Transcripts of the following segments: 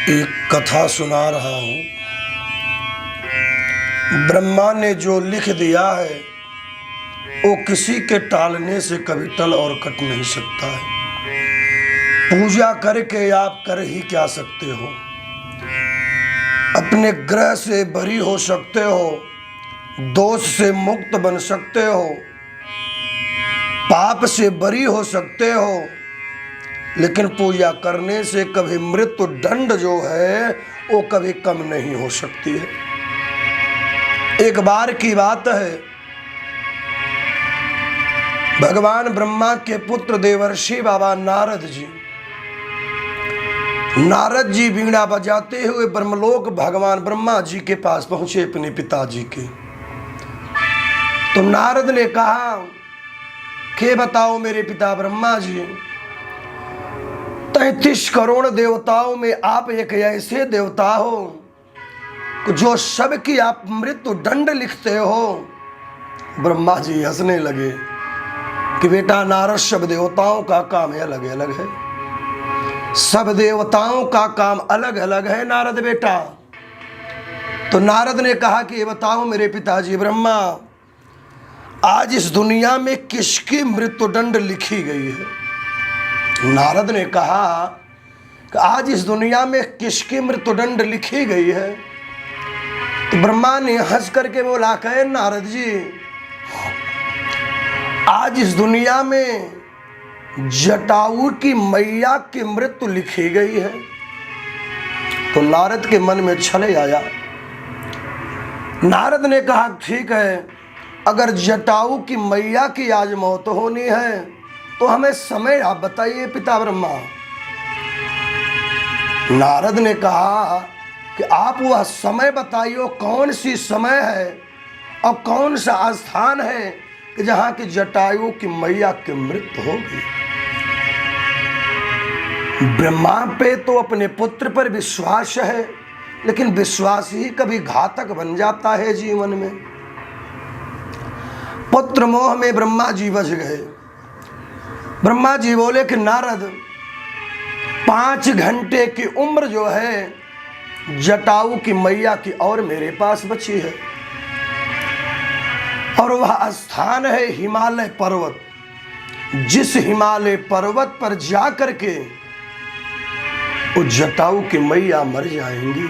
एक कथा सुना रहा हूँ। ब्रह्मा ने जो लिख दिया है वो किसी के टालने से कभी टल और कट नहीं सकता है। पूजा करके आप कर ही क्या सकते हो? अपने ग्रह से बरी हो सकते हो, दोष से मुक्त बन सकते हो, पाप से बरी हो सकते हो, लेकिन पूजा करने से कभी मृत्यु दंड जो है वो कभी कम नहीं हो सकती है। एक बार की बात है, भगवान ब्रह्मा के पुत्र देवर्षि बाबा नारद जी वीणा बजाते हुए ब्रह्मलोक भगवान ब्रह्मा जी के पास पहुंचे अपने पिताजी के। तो नारद ने कहा कि बताओ मेरे पिता ब्रह्मा जी, 33 करोड़ देवताओं में आप एक ऐसे देवता हो जो सबकी आप मृत्यु दंड लिखते हो। ब्रह्मा जी हंसने लगे कि बेटा नारद, सब देवताओं का काम है अलग अलग है, सब देवताओं का काम अलग अलग है नारद बेटा। तो नारद ने कहा कि ये बताओ मेरे पिताजी ब्रह्मा, आज इस दुनिया में किसकी मृत्यु दंड लिखी गई है? नारद ने कहा कि आज इस दुनिया में किसकी मृत्यु दंड लिखी गई है? तो ब्रह्मा ने हंस करके बोला, कहे नारद जी, आज इस दुनिया में जटायु की मैया की मृत्यु लिखी गई है। तो नारद के मन में छले आया। नारद ने कहा ठीक है, अगर जटायु की मैया की आज मौत होनी है तो हमें समय आप बताइए पिता ब्रह्मा। नारद ने कहा कि आप वह समय बताइए, कौन सी समय है और कौन सा स्थान है कि जहां की जटायु की मैया की मृत्यु होगी। ब्रह्मा पे तो अपने पुत्र पर विश्वास है, लेकिन विश्वास ही कभी घातक बन जाता है जीवन में। पुत्र मोह में ब्रह्मा जी बच गए। ब्रह्मा जी बोले कि नारद, 5 घंटे की उम्र जो है जटायु की मैया की और मेरे पास बची है, और वह स्थान है हिमालय पर्वत। जिस हिमालय पर्वत पर जाकर के वो जटायु की मैया मर जाएंगी।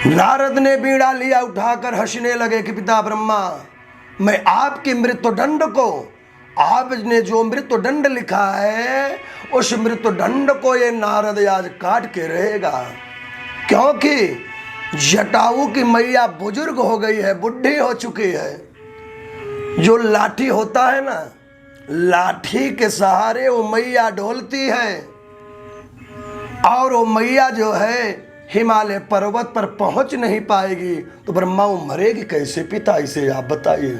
नारद ने बीड़ा लिया, उठाकर हंसने लगे कि पिता ब्रह्मा, मैं आपकी मृत्यु दंड को, आपने जो मृत्यु दंड लिखा है उस मृत्यु दंड को ये नारद आज काट के रहेगा, क्योंकि जटायु की मैया बुजुर्ग हो गई है, बुढ़ी हो चुकी है। जो लाठी होता है ना, लाठी के सहारे वो मैया डोलती है, और वो मैया जो है हिमालय पर्वत पर पहुंच नहीं पाएगी। तो ब्रह्मा वो मरेगी कैसे पिता, इसे आप बताइए।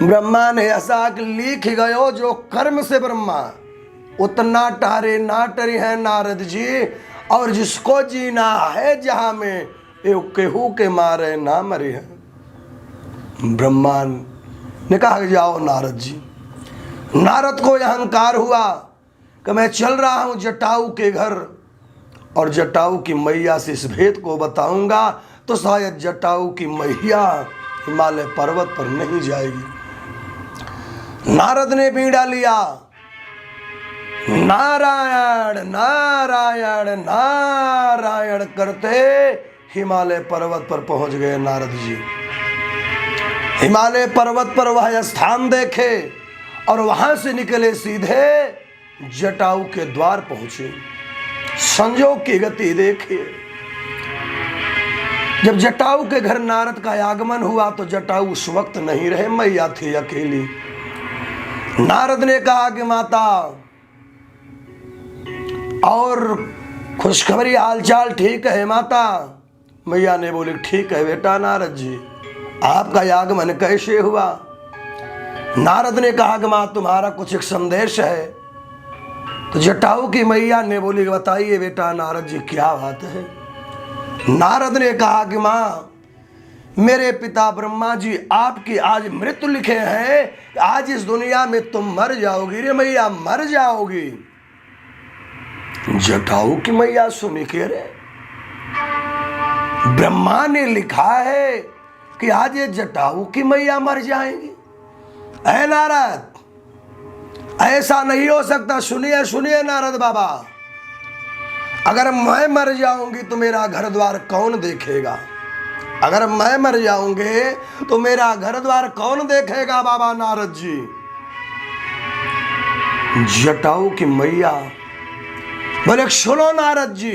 ब्रह्मा ने ऐसा लिख गयो, जो कर्म से ब्रह्मा उतना टारे ना टरी है नारद जी, और जिसको जीना है जहां में केहू के मारे ना मरे हैं। ब्रह्मा ने कहा जाओ नारद जी। नारद को अहंकार हुआ कि मैं चल रहा हूं जटायु के घर, और जटायु की मैया से इस भेद को बताऊंगा तो शायद जटायु की मैया हिमालय पर्वत पर नहीं जाएगी। नारद ने बीड़ा लिया, नारायण नारायण नारायण करते हिमालय पर्वत पर पहुंच गए नारद जी। हिमालय पर्वत पर वह स्थान देखे और वहां से निकले सीधे जटायु के द्वार पहुंचे। संजोग की गति देखिए, जब जटायु के घर नारद का आगमन हुआ तो जटायु उस वक्त नहीं रहे, मैया थी अकेली। नारद ने कहा कि माता, और खुशखबरी हालचाल ठीक है माता? मैया ने बोली ठीक है बेटा नारद जी, आपका आगमन कैसे हुआ? नारद ने कहा कि मां तुम्हारा कुछ एक संदेश है। तो जटायु की मैया ने बोली बताइए बेटा नारद जी क्या बात है? नारद ने कहा कि मां, मेरे पिता ब्रह्मा जी आपकी आज मृत्यु लिखे हैं, आज इस दुनिया में तुम मर जाओगी रे मैया, मर जाओगी। जटाऊ की मैया सुनी के रे, ब्रह्मा ने लिखा है कि आज ये जटाऊ की मैया मर जाएंगी। ऐ नारद, ऐसा नहीं हो सकता। सुनिए सुनिए नारद बाबा, अगर मैं मर जाऊंगी तो मेरा घर द्वार कौन देखेगा? अगर मैं मर जाऊंगे तो मेरा घर द्वार कौन देखेगा बाबा नारद जी? जटाऊ की मैया बोले सुनो नारद जी।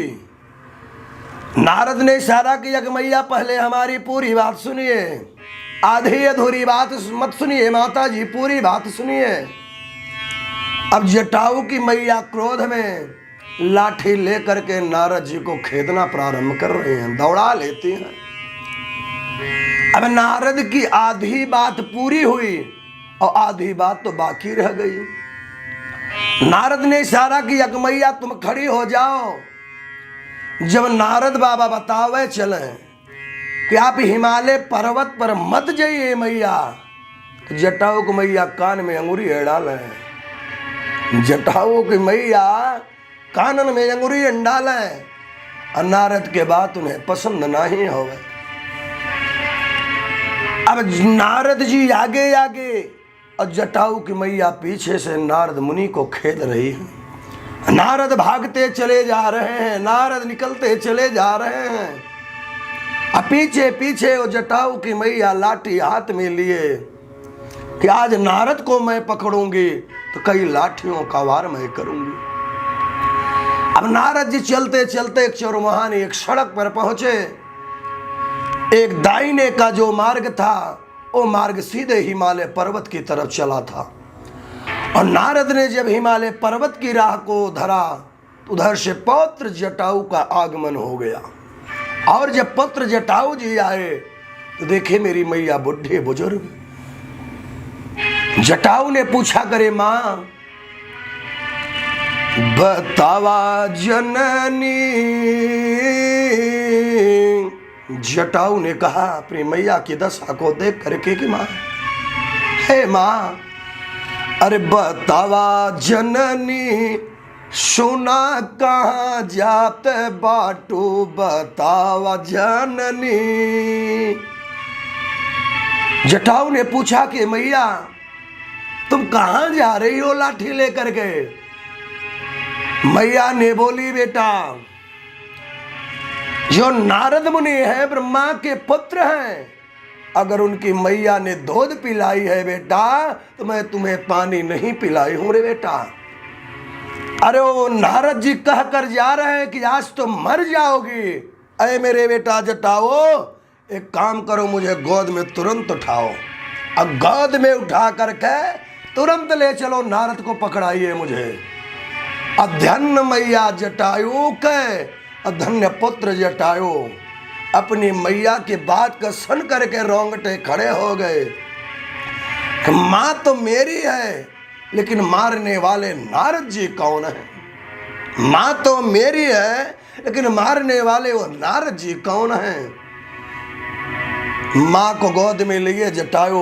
नारद ने इशारा किया कि मैया पहले हमारी पूरी बात सुनिए, आधी अधूरी बात मत सुनिए माता जी, पूरी बात सुनिए। अब जटाऊ की मैया क्रोध में लाठी लेकर के नारद जी को खेदना प्रारंभ कर रहे हैं, दौड़ा लेती हैं। अब नारद की आधी बात पूरी हुई और आधी बात तो बाकी रह गई। नारद ने इशारा किया कि मैया तुम खड़ी हो जाओ। जब नारद बाबा बतावे चले कि आप हिमालय पर्वत पर मत जाइए मैया, तो जटाऊ को मैया कान में अंगूरी डाले। जटाऊ की मैया कानन में अंगूरी डाले और नारद के बात उन्हें पसंद नहीं हो। अब नारद जी आगे आगे और जटाऊ की मैया पीछे से नारद मुनि को खेद रही है। नारद भागते चले जा रहे हैं, नारद निकलते चले जा रहे हैं। अब पीछे पीछे वो जटाऊ की मैया लाठी हाथ में लिए कि आज नारद को मैं पकड़ूंगी तो कई लाठियों का वार मैं करूंगी। अब नारद जी चलते चलते एक चौरमहानी एक सड़क पर पहुंचे। एक दाहिने का जो मार्ग था वो मार्ग सीधे हिमालय पर्वत की तरफ चला था। और नारद ने जब हिमालय पर्वत की राह को धरा तो उधर से पौत्र जटाऊ का आगमन हो गया। और जब पौत्र जटाऊ जी आए तो देखे मेरी मैया बुढ़े बुजुर्ग। जटाऊ ने पूछा करे मां बतावा जननी। जटाऊ ने कहा अपनी मैया की दशा को देख करके कि मां, हे मां, अरे बतावा जननी सुना कहाँ जात बाटू, बतावा जननी। जटाऊ ने पूछा कि मैया तुम कहाँ जा रही हो लाठी लेकर के? मैया ने बोली बेटा जो नारद मुनि है ब्रह्मा के पुत्र हैं, अगर उनकी मैया ने दूध पिलाई है बेटा तो मैं तुम्हें पानी नहीं पिलाई हूं रे बेटा। अरे वो नारद जी कह कर जा रहे हैं कि आज तो मर जाओगी। अरे मेरे बेटा जटाओ, एक काम करो, मुझे गोद में तुरंत उठाओ। अब गोद में उठा करके तुरंत ले चलो, नारद को पकड़ाइए मुझे। अधन्य मैया जटायु के, अधन्य पुत्र जटायु अपनी मैया की बात का सुन करके रोंगटे खड़े हो गए। मां तो मेरी है लेकिन मारने वाले नारद जी कौन है? मां तो मेरी है लेकिन मारने वाले वो नारद जी कौन है? मां को गोद में लिए जटायु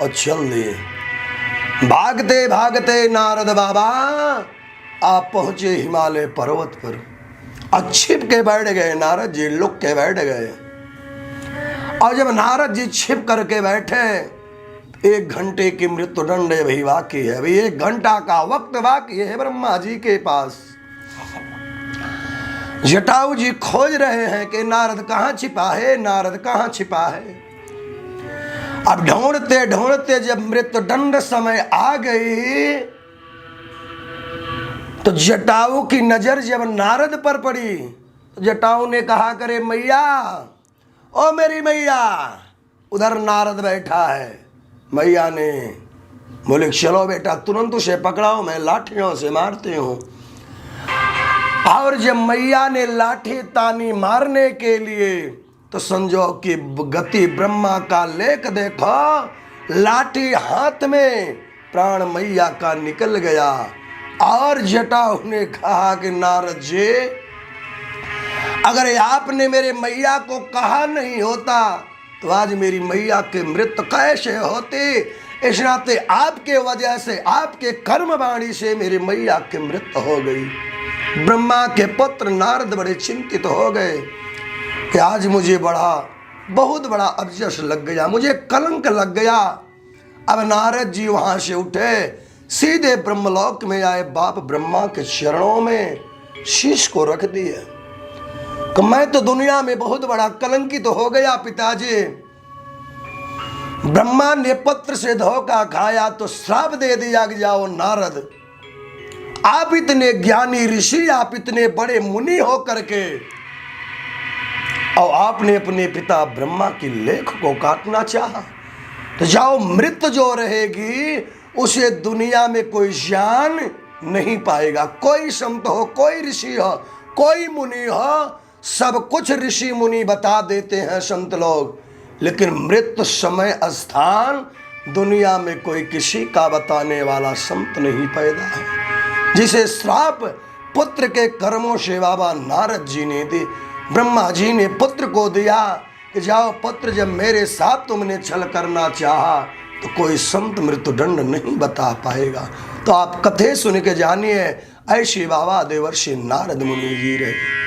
और चल दिए। भागते भागते नारद बाबा आप पहुंचे हिमालय पर्वत पर। छिप के बैठ गए नारद जी, लुक के बैठ गए। और जब नारद जी छिप करके बैठे, 1 घंटे की मृत्युदंड भी बाकी है। अभी 1 घंटा का वक्त बाकी है ब्रह्मा जी के पास। जटाऊ जी खोज रहे हैं कि नारद कहाँ छिपा है, नारद कहाँ छिपा है। अब ढूंढते ढूंढते जब मृत्युदंड समय आ गई तो जटाऊ की नजर जब नारद पर पड़ी तो जटाऊ ने कहा करे मैया, ओ मेरी मैया, उधर नारद बैठा है। मैया ने बोले चलो बेटा तुरंत उसे पकड़ाओ, मैं लाठियों से मारती हूँ। और जब मैया ने लाठी तानी मारने के लिए तो संजोग की गति ब्रह्मा का लेख देखो, लाठी हाथ में प्राण मैया का निकल गया। और जटाऊ ने कहा कि नारद जी अगर आपने मेरे मैया को कहा नहीं होता तो आज मेरी मैया की मृत्यु कैसे होती, इस नाते आपके वजह से, आपके कर्म वाणी से मेरी मैया की मृत्यु हो गई। ब्रह्मा के पुत्र नारद बड़े चिंतित हो गए कि आज मुझे बहुत बड़ा अबजस लग गया, मुझे कलंक लग गया। अब नारद जी वहां से उठे, सीधे ब्रह्मलोक में आए, बाप ब्रह्मा के चरणों में शीश को रख दिए कि मैं तो दुनिया में बहुत बड़ा कलंकित तो हो गया पिताजी। ब्रह्मा ने पत्र से धोखा खाया तो श्राप दे दिया कि जाओ नारद, आप इतने ज्ञानी ऋषि, आप इतने बड़े मुनि हो करके और आपने अपने पिता ब्रह्मा की लेख को काटना चाहा, तो जाओ मृत्यु जो रहेगी उसे दुनिया में कोई जान नहीं पाएगा। कोई संत हो, कोई ऋषि हो, कोई मुनि हो, सब कुछ ऋषि मुनि बता देते हैं संत लोग, लेकिन मृत्यु समय स्थान दुनिया में कोई किसी का बताने वाला संत नहीं पैदा है। जिसे श्राप पुत्र के कर्मों से बाबा नारद जी ने दी, ब्रह्मा जी ने पुत्र को दिया कि जाओ पुत्र, जब मेरे साथ तुमने छल करना चाहा तो कोई संत मृत्यु दंड नहीं बता पाएगा। तो आप कथे सुन के जानिए, ऐसी बाबा देवर्षि नारद मुनि जी रहे।